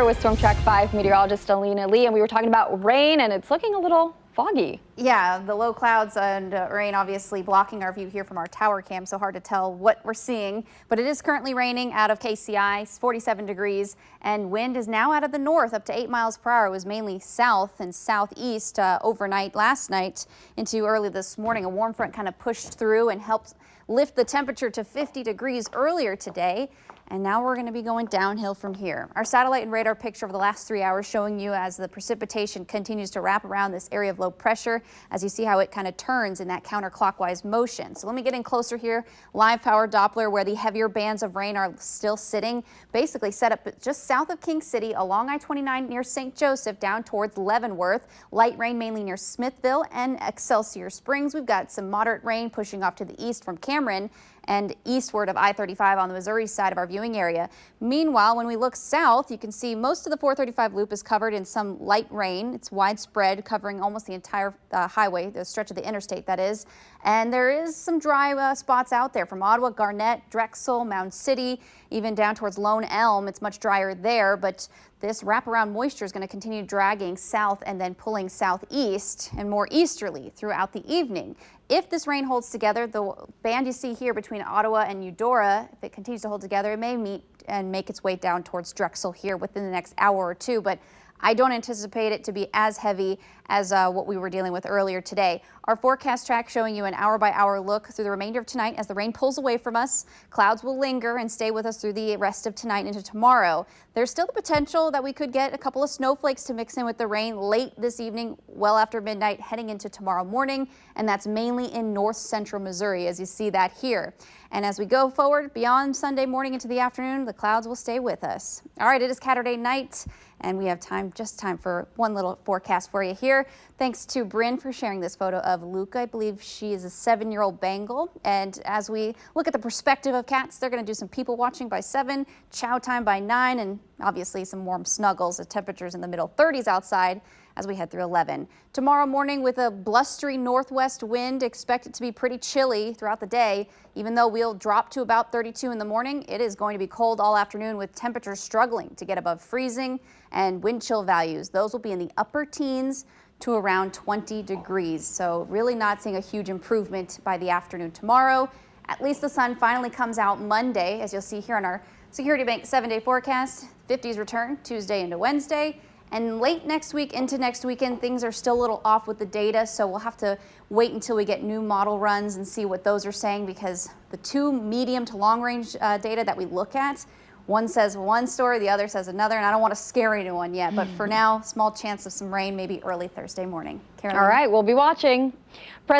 With Storm Track 5 meteorologist Alina Lee, and we were talking about rain, and it's looking a little foggy. Yeah, the low clouds and rain obviously blocking our view here from our tower cam, so hard to tell what we're seeing. But it is currently raining out of KCI, 47 degrees, and wind is now out of the north up to 8 miles per hour. It was mainly south and southeast overnight last night into early this morning. A warm front kind of pushed through and helped lift the temperature to 50 degrees earlier today. And now we're going to be going downhill from here. Our satellite and radar picture over the last 3 hours showing you as the precipitation continues to wrap around this area of low pressure, as you see how it kind of turns in that counterclockwise motion. So let me get in closer here. Live power Doppler, where the heavier bands of rain are still sitting, basically set up just south of King City along I-29 near St. Joseph down towards Leavenworth. Light rain mainly near Smithville and Excelsior Springs. We've got some moderate rain pushing off to the east from Cameron and eastward of I-35 on the Missouri side of our viewing area. Meanwhile, when we look south, you can see most of the 435 loop is covered in some light rain. It's widespread, covering almost the entire highway, the stretch of the interstate, that is. And there is some dry spots out there from Ottawa, Garnett, Drexel, Mound City, even down towards Lone Elm. It's much drier there, but this wraparound moisture is going to continue dragging south and then pulling southeast and more easterly throughout the evening. If this rain holds together, the band you see here between Ottawa and Eudora, if it continues to hold together, it may meet and make its way down towards Drexel here within the next hour or two. But I don't anticipate it to be as heavy as what we were dealing with earlier today. Our forecast track showing you an hour-by-hour look through the remainder of tonight as the rain pulls away from us. Clouds will linger and stay with us through the rest of tonight into tomorrow. There's still the potential that we could get a couple of snowflakes to mix in with the rain late this evening, well after midnight, heading into tomorrow morning, and that's mainly in north central Missouri, as you see that here. And as we go forward beyond Sunday morning into the afternoon, the clouds will stay with us. All right, it is Saturday night, and we have just time for one little forecast for you here. Thanks to Bryn for sharing this photo of Luca. I believe she is a 7-year-old Bengal. And as we look at the perspective of cats, they're going to do some people watching by 7, chow time by 9, and obviously some warm snuggles. The temperatures in the middle 30s outside as we head through 11. Tomorrow morning with a blustery northwest wind, expect it to be pretty chilly throughout the day. Even though we'll drop to about 32 in the morning, it is going to be cold all afternoon with temperatures struggling to get above freezing, and wind chill values. Those will be in the upper teens to around 20 degrees. So really not seeing a huge improvement by the afternoon tomorrow. At least the sun finally comes out Monday, as you'll see here on our Security Bank 7-day forecast. 50s return Tuesday into Wednesday. And late next week into next weekend, things are still a little off with the data, so we'll have to wait until we get new model runs and see what those are saying, because the two medium to long range data that we look at, one says one story, the other says another, and I don't want to scare anyone yet, but for now, small chance of some rain maybe early Thursday morning. Carolyn. All right, we'll be watching.